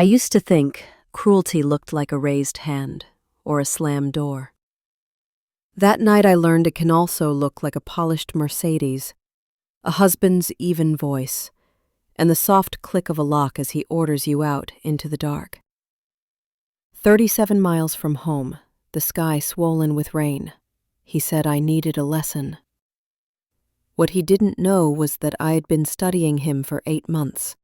I used to think cruelty looked like a raised hand or a slammed door. That night I learned it can also look like a polished Mercedes, a husband's even voice, and the soft click of a lock as he orders you out into the dark. 37 miles from home, the sky swollen with rain, he said I needed a lesson. What he didn't know was that I had been studying him for 8 months,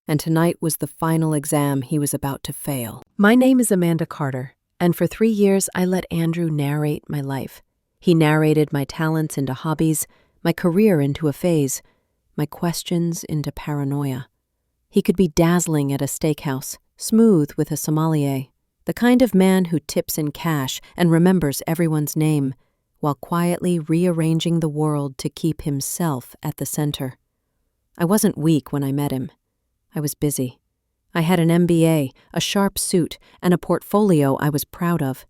and tonight was the final exam he was about to fail. My name is Amanda Carter, and for 3 years I let Andrew narrate my life. He narrated my talents into hobbies, my career into a phase, my questions into paranoia. He could be dazzling at a steakhouse, smooth with a sommelier, the kind of man who tips in cash and remembers everyone's name, while quietly rearranging the world to keep himself at the center. I wasn't weak when I met him. I was busy. I had an MBA, a sharp suit, and a portfolio I was proud of.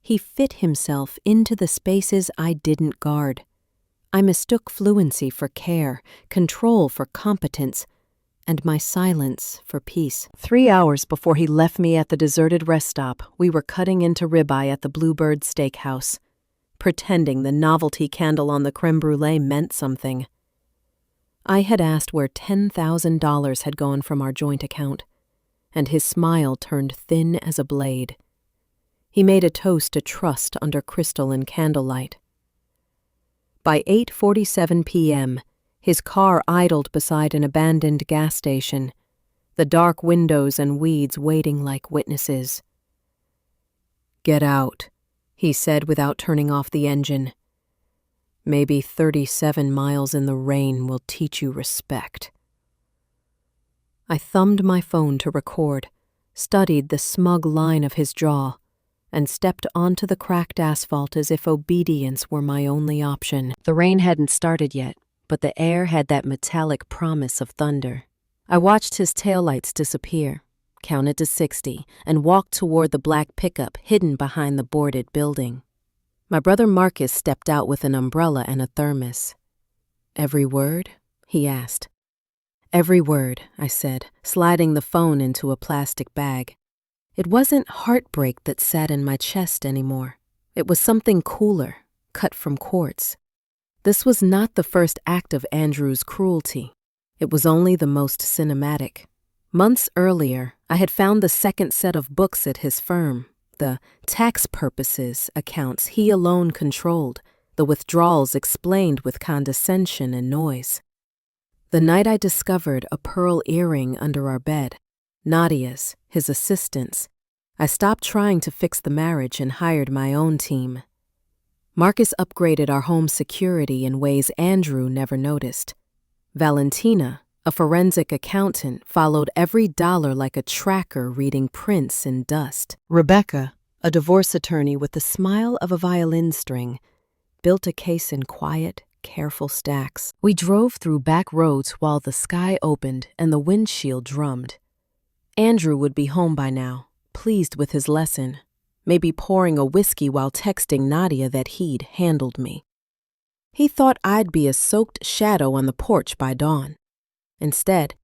He fit himself into the spaces I didn't guard. I mistook fluency for care, control for competence, and my silence for peace. 3 hours before he left me at the deserted rest stop, we were cutting into ribeye at the Bluebird Steakhouse, pretending the novelty candle on the creme brulee meant something. I had asked where $10,000 had gone from our joint account, and his smile turned thin as a blade. He made a toast to trust under crystal and candlelight. By 8:47 p.m., his car idled beside an abandoned gas station, the dark windows and weeds waiting like witnesses. "Get out," he said without turning off the engine. "Maybe 37 miles in the rain will teach you respect." I thumbed my phone to record, studied the smug line of his jaw, and stepped onto the cracked asphalt as if obedience were my only option. The rain hadn't started yet, but the air had that metallic promise of thunder. I watched his taillights disappear, counted to 60, and walked toward the black pickup hidden behind the boarded building. My brother Marcus stepped out with an umbrella and a thermos. "Every word?" he asked. "Every word," I said, sliding the phone into a plastic bag. It wasn't heartbreak that sat in my chest anymore. It was something cooler, cut from quartz. This was not the first act of Andrew's cruelty. It was only the most cinematic. Months earlier, I had found the second set of books at his firm, the tax purposes accounts he alone controlled, the withdrawals explained with condescension and noise. The night I discovered a pearl earring under our bed, Nadia's, his assistant's, I stopped trying to fix the marriage and hired my own team. Marcus upgraded our home security in ways Andrew never noticed. Valentina, a forensic accountant, followed every dollar like a tracker reading prints in dust. Rebecca, a divorce attorney with the smile of a violin string, built a case in quiet, careful stacks. We drove through back roads while the sky opened and the windshield drummed. Andrew would be home by now, pleased with his lesson, maybe pouring a whiskey while texting Nadia that he'd handled me. He thought I'd be a soaked shadow on the porch by dawn. Instead,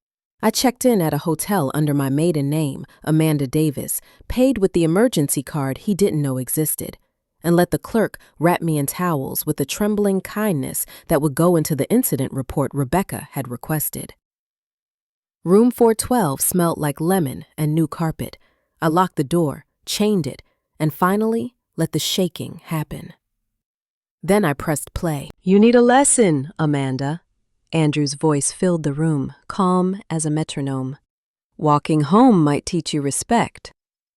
I checked in at a hotel under my maiden name, Amanda Davis, paid with the emergency card he didn't know existed, and let the clerk wrap me in towels with the trembling kindness that would go into the incident report Rebecca had requested. Room 412 smelled like lemon and new carpet. I locked the door, chained it, and finally let the shaking happen. Then I pressed play. "You need a lesson, Amanda." Andrew's voice filled the room, calm as a metronome. "Walking home might teach you respect."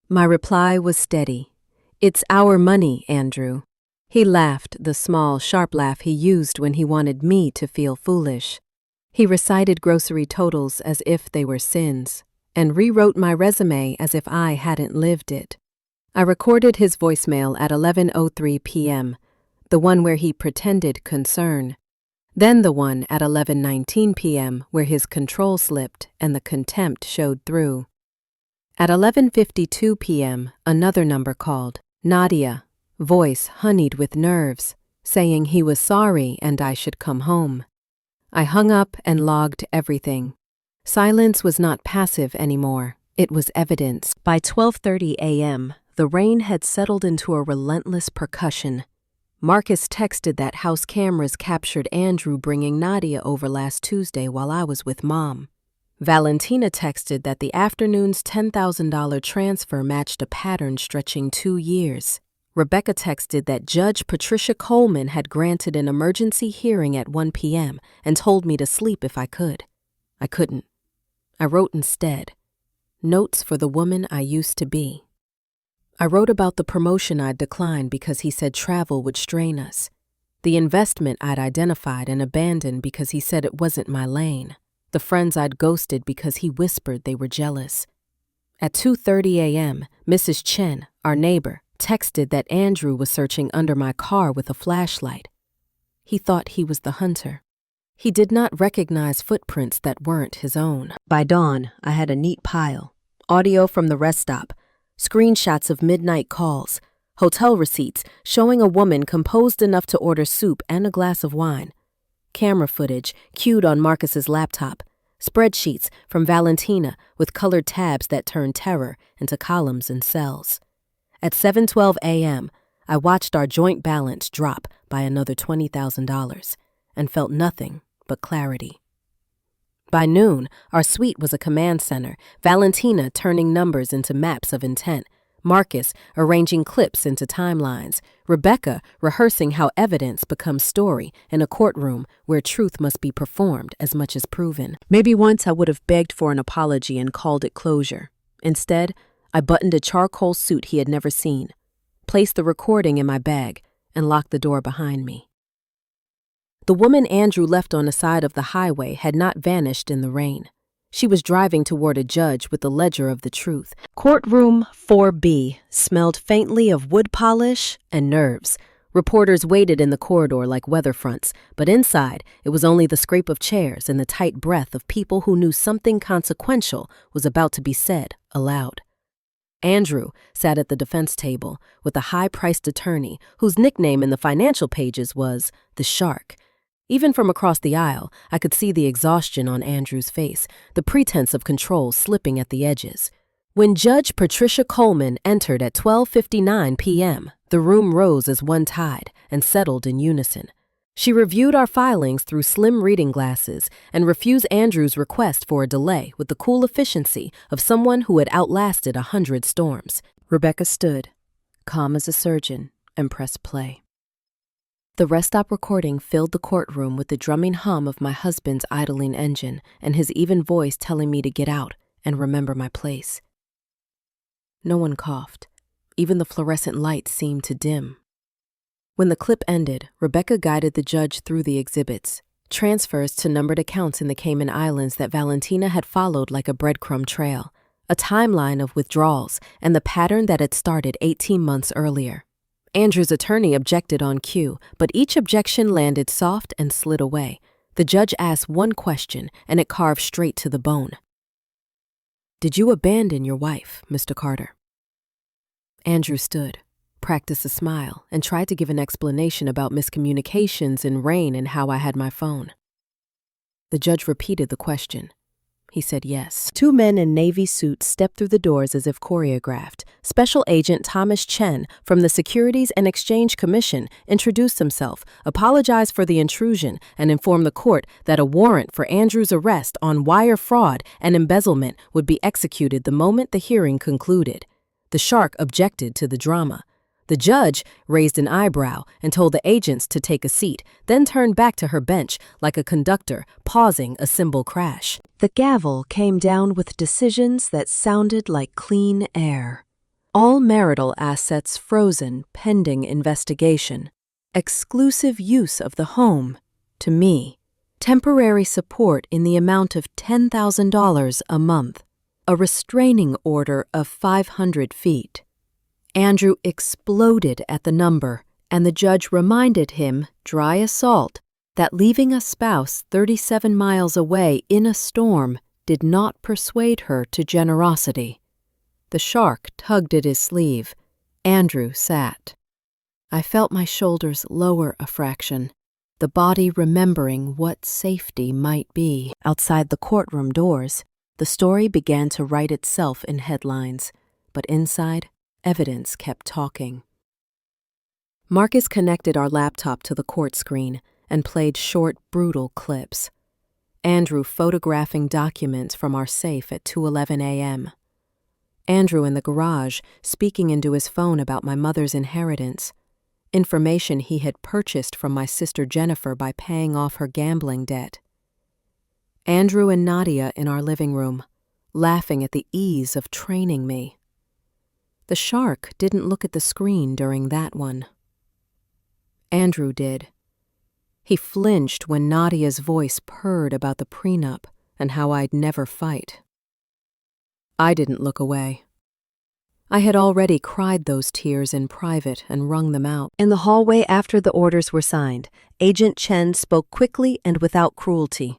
My reply was steady. "It's our money, Andrew." He laughed, the small, sharp laugh he used when he wanted me to feel foolish. He recited grocery totals as if they were sins, and rewrote my resume as if I hadn't lived it. I recorded his voicemail at 11:03 p.m., the one where he pretended concern, then the one at 11:19 p.m. where his control slipped and the contempt showed through. At 11:52 p.m., another number called, Nadia, voice honeyed with nerves, saying he was sorry and I should come home. I hung up and logged everything. Silence was not passive anymore. It was evidence. By 12:30 a.m., the rain had settled into a relentless percussion. Marcus texted that house cameras captured Andrew bringing Nadia over last Tuesday while I was with Mom. Valentina texted that the afternoon's $10,000 transfer matched a pattern stretching 2 years. Rebecca texted that Judge Patricia Coleman had granted an emergency hearing at 1 p.m. and told me to sleep if I could. I couldn't. I wrote instead, notes for the woman I used to be. I wrote about the promotion I'd declined because he said travel would strain us, the investment I'd identified and abandoned because he said it wasn't my lane, the friends I'd ghosted because he whispered they were jealous. At 2:30 a.m., Mrs. Chen, our neighbor, texted that Andrew was searching under my car with a flashlight. He thought he was the hunter. He did not recognize footprints that weren't his own. By dawn, I had a neat pile. Audio from the rest stop, screenshots of midnight calls, hotel receipts showing a woman composed enough to order soup and a glass of wine, camera footage queued on Marcus's laptop, spreadsheets from Valentina with colored tabs that turned terror into columns and cells. At 7:12 a.m., I watched our joint balance drop by another $20,000 and felt nothing but clarity. By noon, our suite was a command center, Valentina turning numbers into maps of intent, Marcus arranging clips into timelines, Rebecca rehearsing how evidence becomes story in a courtroom where truth must be performed as much as proven. Maybe once I would have begged for an apology and called it closure. Instead, I buttoned a charcoal suit he had never seen, placed the recording in my bag, and locked the door behind me. The woman Andrew left on the side of the highway had not vanished in the rain. She was driving toward a judge with the ledger of the truth. Courtroom 4B smelled faintly of wood polish and nerves. Reporters waited in the corridor like weather fronts, but inside it was only the scrape of chairs and the tight breath of people who knew something consequential was about to be said aloud. Andrew sat at the defense table with a high-priced attorney whose nickname in the financial pages was the Shark. Even from across the aisle, I could see the exhaustion on Andrew's face, the pretense of control slipping at the edges. When Judge Patricia Coleman entered at 12:59 p.m., the room rose as one tide and settled in unison. She reviewed our filings through slim reading glasses and refused Andrew's request for a delay with the cool efficiency of someone who had outlasted 100 storms. Rebecca stood, calm as a surgeon, and pressed play. The rest stop recording filled the courtroom with the drumming hum of my husband's idling engine and his even voice telling me to get out and remember my place. No one coughed. Even the fluorescent lights seemed to dim. When the clip ended, Rebecca guided the judge through the exhibits, transfers to numbered accounts in the Cayman Islands that Valentina had followed like a breadcrumb trail, a timeline of withdrawals, and the pattern that had started 18 months earlier. Andrew's attorney objected on cue, but each objection landed soft and slid away. The judge asked one question, and it carved straight to the bone. "Did you abandon your wife, Mr. Carter?" Andrew stood, practiced a smile, and tried to give an explanation about miscommunications in rain and how I had my phone. The judge repeated the question. He said yes. 2 men in navy suits stepped through the doors as if choreographed. Special Agent Thomas Chen from the Securities and Exchange Commission introduced himself, apologized for the intrusion, and informed the court that a warrant for Andrew's arrest on wire fraud and embezzlement would be executed the moment the hearing concluded. The Shark objected to the drama. The judge raised an eyebrow and told the agents to take a seat, then turned back to her bench like a conductor pausing a cymbal crash. The gavel came down with decisions that sounded like clean air. All marital assets frozen pending investigation. Exclusive use of the home, to me. Temporary support in the amount of $10,000 a month. A restraining order of 500 feet. Andrew exploded at the number, and the judge reminded him, dry as salt, that leaving a spouse 37 miles away in a storm did not persuade her to generosity. The Shark tugged at his sleeve. Andrew sat. I felt my shoulders lower a fraction, the body remembering what safety might be. Outside the courtroom doors, The story began to write itself in headlines, but inside, evidence kept talking. Marcus connected our laptop to the court screen and played short, brutal clips. Andrew photographing documents from our safe at 2:11 a.m. Andrew in the garage speaking into his phone about my mother's inheritance, information he had purchased from my sister Jennifer by paying off her gambling debt. Andrew and Nadia in our living room, laughing at the ease of training me. The shark didn't look at the screen during that one. Andrew did. He flinched when Nadia's voice purred about the prenup and how I'd never fight. I didn't look away. I had already cried those tears in private and wrung them out. In the hallway after the orders were signed, Agent Chen spoke quickly and without cruelty.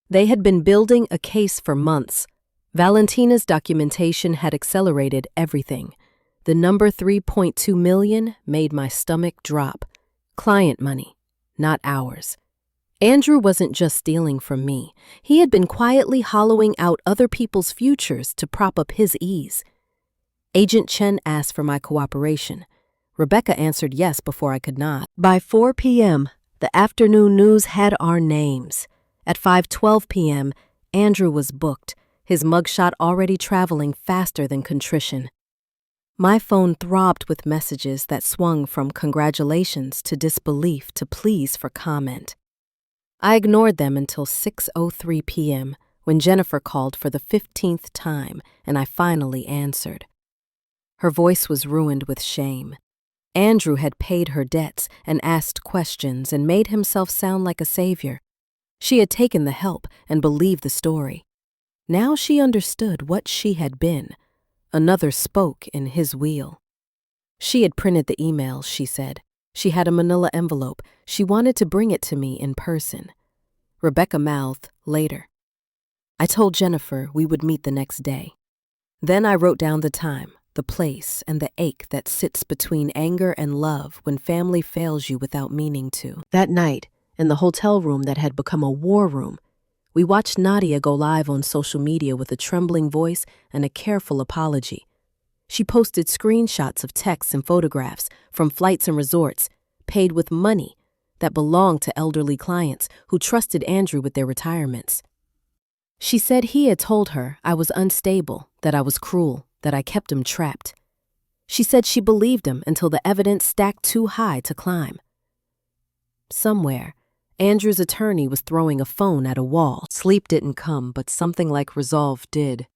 They had been building a case for months. Valentina's documentation had accelerated everything. The number 3.2 million made my stomach drop. Client money, not ours. Andrew wasn't just stealing from me. He had been quietly hollowing out other people's futures to prop up his ease. Agent Chen asked for my cooperation. Rebecca answered yes before I could nod. By 4 p.m., the afternoon news had our names. At 5:12 p.m., Andrew was booked, his mugshot already traveling faster than contrition. My phone throbbed with messages that swung from congratulations to disbelief to pleas for comment. I ignored them until 6:03 p.m., when Jennifer called for the 15th time and I finally answered. Her voice was ruined with shame. Andrew had paid her debts and asked questions and made himself sound like a savior. She had taken the help and believed the story. Now she understood what she had been. Another spoke in his wheel. She had printed the emails, she said. She had a manila envelope. She wanted to bring it to me in person. Rebecca mouthed, later. I told Jennifer we would meet the next day. Then I wrote down the time, the place, and the ache that sits between anger and love when family fails you without meaning to. That night, in the hotel room that had become a war room, we watched Nadia go live on social media with a trembling voice and a careful apology. She posted screenshots of texts and photographs from flights and resorts, paid with money that belonged to elderly clients who trusted Andrew with their retirements. She said he had told her I was unstable, that I was cruel, that I kept him trapped. She said she believed him until the evidence stacked too high to climb. Somewhere, Andrew's attorney was throwing a phone at a wall. Sleep didn't come, but something like resolve did.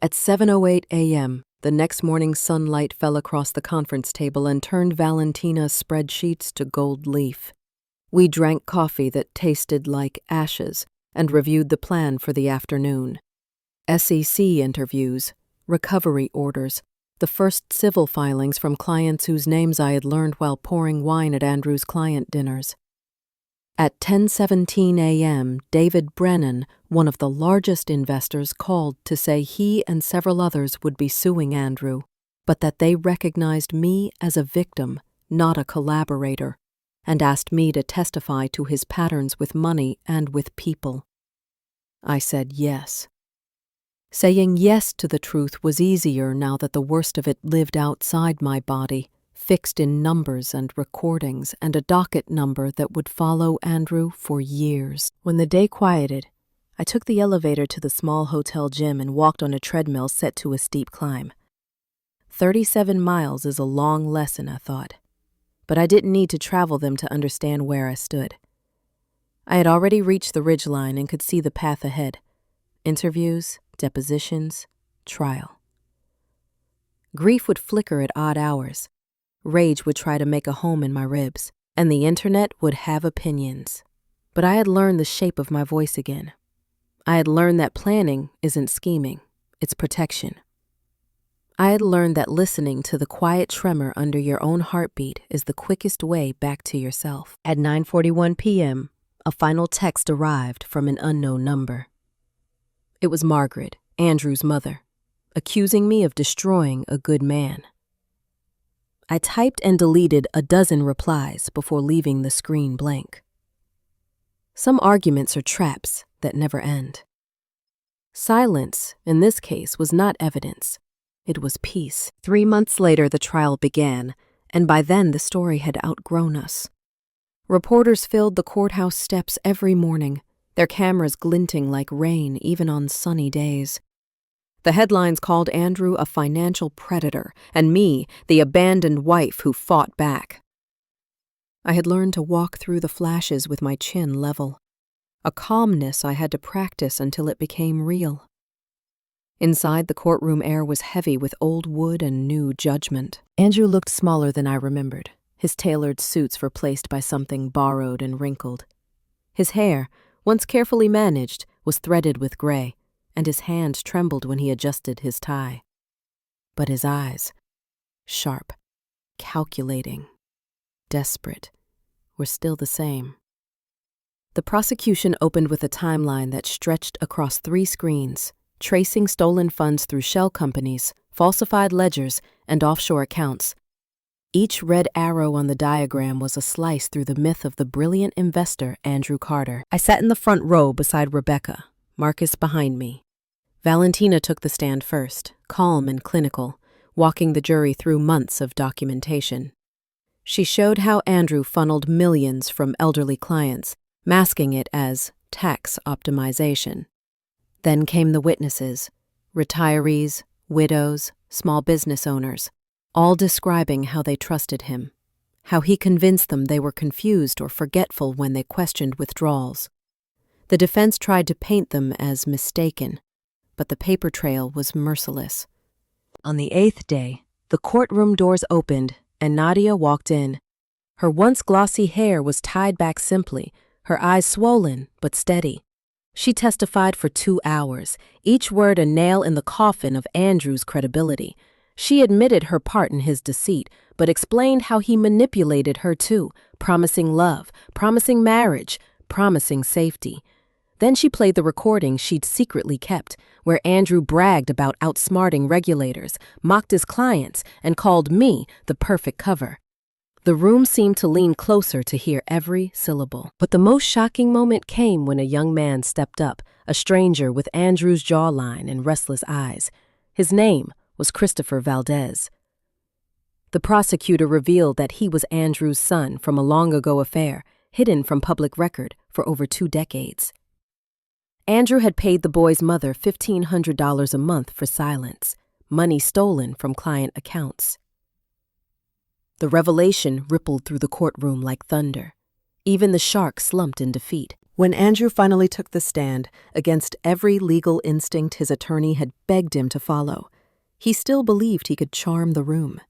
At 7:08 a.m., the next morning's sunlight fell across the conference table and turned Valentina's spreadsheets to gold leaf. We drank coffee that tasted like ashes and reviewed the plan for the afternoon. SEC interviews, recovery orders, the first civil filings from clients whose names I had learned while pouring wine at Andrew's client dinners. At 10:17 a.m., David Brennan, one of the largest investors, called to say he and several others would be suing Andrew, but that they recognized me as a victim, not a collaborator, and asked me to testify to his patterns with money and with people. I said yes. Saying yes to the truth was easier now that the worst of it lived outside my body, fixed in numbers and recordings and a docket number that would follow Andrew for years. When the day quieted, I took the elevator to the small hotel gym and walked on a treadmill set to a steep climb. 37 miles is a long lesson, I thought, but I didn't need to travel them to understand where I stood. I had already reached the ridgeline and could see the path ahead. Interviews, depositions, trial. Grief would flicker at odd hours. Rage would try to make a home in my ribs, and the internet would have opinions. But I had learned the shape of my voice again. I had learned that planning isn't scheming, it's protection. I had learned that listening to the quiet tremor under your own heartbeat is the quickest way back to yourself. At 9:41 p.m., a final text arrived from an unknown number. It was Margaret, Andrew's mother, accusing me of destroying a good man. I typed and deleted a dozen replies before leaving the screen blank. Some arguments are traps that never end. Silence, in this case, was not evidence. It was peace. 3 months later, the trial began, and by then the story had outgrown us. Reporters filled the courthouse steps every morning, their cameras glinting like rain even on sunny days. The headlines called Andrew a financial predator, and me the abandoned wife who fought back. I had learned to walk through the flashes with my chin level, a calmness I had to practice until it became real. Inside, the courtroom air was heavy with old wood and new judgment. Andrew looked smaller than I remembered. His tailored suits replaced by something borrowed and wrinkled. His hair, once carefully managed, was threaded with gray, and his hand trembled when he adjusted his tie. But his eyes, sharp, calculating, desperate, were still the same. The prosecution opened with a timeline that stretched across 3 screens, tracing stolen funds through shell companies, falsified ledgers, and offshore accounts. Each red arrow on the diagram was a slice through the myth of the brilliant investor Andrew Carter. I sat in the front row beside Rebecca, Marcus behind me. Valentina took the stand first, calm and clinical, walking the jury through months of documentation. She showed how Andrew funneled millions from elderly clients, masking it as tax optimization. Then came the witnesses, retirees, widows, small business owners, all describing how they trusted him, how he convinced them they were confused or forgetful when they questioned withdrawals. The defense tried to paint them as mistaken, but the paper trail was merciless. On the 8th day, the courtroom doors opened and Nadia walked in. Her once glossy hair was tied back simply, her eyes swollen but steady. She testified for 2 hours, each word a nail in the coffin of Andrew's credibility. She admitted her part in his deceit, but explained how he manipulated her too, promising love, promising marriage, promising safety. Then she played the recording she'd secretly kept, where Andrew bragged about outsmarting regulators, mocked his clients, and called me the perfect cover. The room seemed to lean closer to hear every syllable. But the most shocking moment came when a young man stepped up, a stranger with Andrew's jawline and restless eyes. His name was Christopher Valdez. The prosecutor revealed that he was Andrew's son from a long-ago affair, hidden from public record for over 2 decades. Andrew had paid the boy's mother $1,500 a month for silence, money stolen from client accounts. The revelation rippled through the courtroom like thunder. Even the shark slumped in defeat. When Andrew finally took the stand, against every legal instinct his attorney had begged him to follow, he still believed he could charm the room.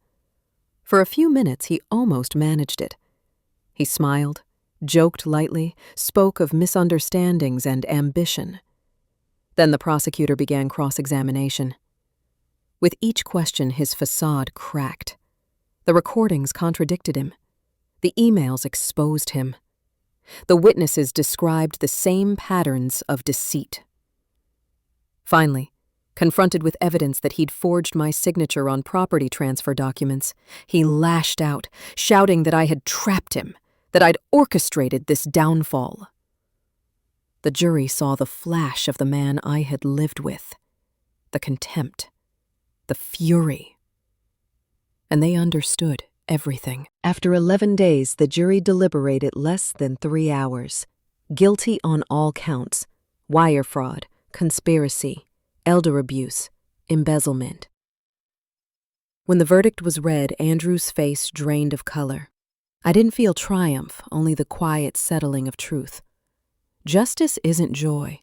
For a few minutes, he almost managed it. He smiled, joked lightly, spoke of misunderstandings and ambition. Then the prosecutor began cross-examination. With each question, his facade cracked. The recordings contradicted him. The emails exposed him. The witnesses described the same patterns of deceit. Finally, confronted with evidence that he'd forged my signature on property transfer documents, he lashed out, shouting that I had trapped him, that I'd orchestrated this downfall. The jury saw the flash of the man I had lived with, the contempt, the fury. And they understood everything. After 11 days, the jury deliberated less than 3 hours. Guilty on all counts: wire fraud, conspiracy, elder abuse, embezzlement. When the verdict was read, Andrew's face drained of color. I didn't feel triumph, only the quiet settling of truth. Justice isn't joy.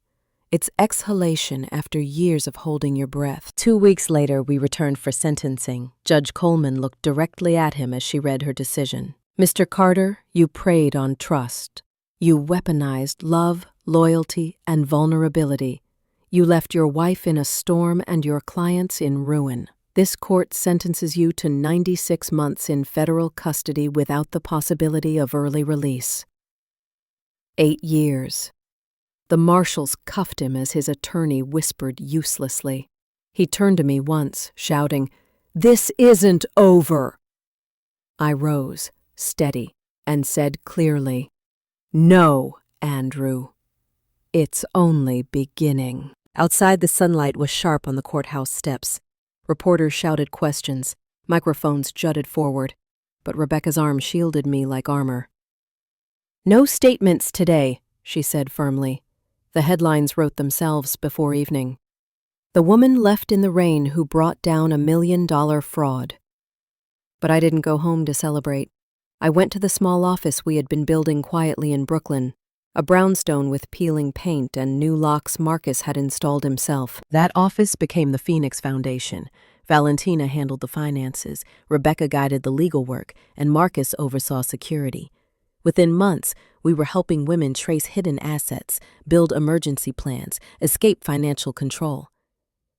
It's exhalation after years of holding your breath. 2 weeks later, we returned for sentencing. Judge Coleman looked directly at him as she read her decision. Mr. Carter, you preyed on trust. You weaponized love, loyalty, and vulnerability. You left your wife in a storm and your clients in ruin. This court sentences you to 96 months in federal custody without the possibility of early release. 8 years. The marshals cuffed him as his attorney whispered uselessly. He turned to me once, shouting, "This isn't over!" I rose, steady, and said clearly, "No, Andrew. It's only beginning." Outside, the sunlight was sharp on the courthouse steps. Reporters shouted questions. Microphones jutted forward. But Rebecca's arm shielded me like armor. "No statements today," she said firmly. The headlines wrote themselves before evening. "The woman left in the rain who brought down $1 million fraud." But I didn't go home to celebrate. I went to the small office we had been building quietly in Brooklyn, a brownstone with peeling paint and new locks Marcus had installed himself. That office became the Phoenix Foundation. Valentina handled the finances, Rebecca guided the legal work, and Marcus oversaw security. Within months, we were helping women trace hidden assets, build emergency plans, escape financial control.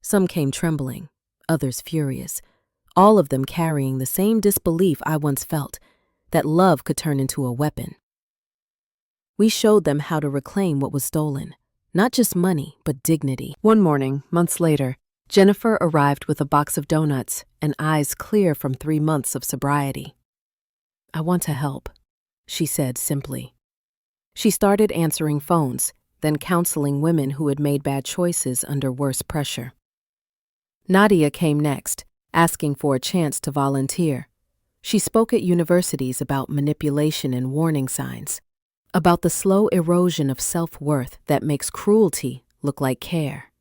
Some came trembling, others furious, all of them carrying the same disbelief I once felt, that love could turn into a weapon. We showed them how to reclaim what was stolen, not just money, but dignity. One morning, months later, Jennifer arrived with a box of donuts and eyes clear from 3 months of sobriety. "I want to help," she said simply. She started answering phones, then counseling women who had made bad choices under worse pressure. Nadia came next, asking for a chance to volunteer. She spoke at universities about manipulation and warning signs, about the slow erosion of self-worth that makes cruelty look like care.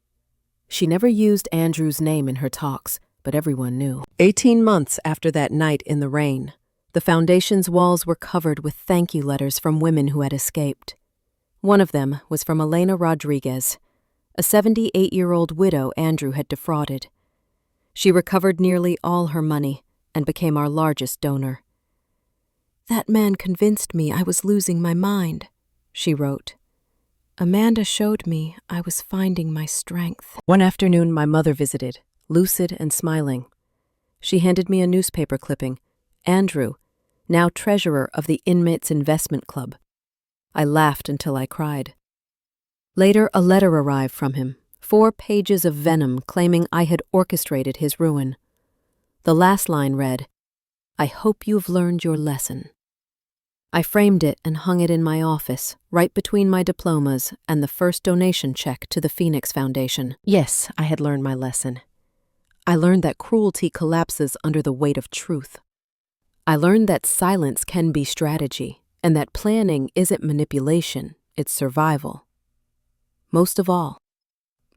She never used Andrew's name in her talks, but everyone knew. 18 months after that night in the rain, the foundation's walls were covered with thank you letters from women who had escaped. One of them was from Elena Rodriguez, a 78-year-old widow Andrew had defrauded. She recovered nearly all her money and became our largest donor. "That man convinced me I was losing my mind," she wrote. "Amanda showed me I was finding my strength." One afternoon, my mother visited, lucid and smiling. She handed me a newspaper clipping. Andrew, now treasurer of the Inmates Investment Club. I laughed until I cried. Later, a letter arrived from him, 4 pages of venom claiming I had orchestrated his ruin. The last line read, "I hope you've learned your lesson." I framed it and hung it in my office, right between my diplomas and the first donation check to the Phoenix Foundation. Yes, I had learned my lesson. I learned that cruelty collapses under the weight of truth. I learned that silence can be strategy, and that planning isn't manipulation, it's survival. Most of all,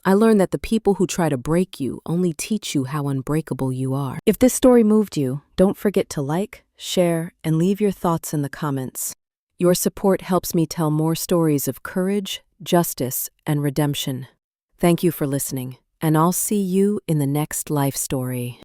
I learned that the people who try to break you only teach you how unbreakable you are. If this story moved you, don't forget to like, share, and leave your thoughts in the comments. Your support helps me tell more stories of courage, justice, and redemption. Thank you for listening, and I'll see you in the next life story.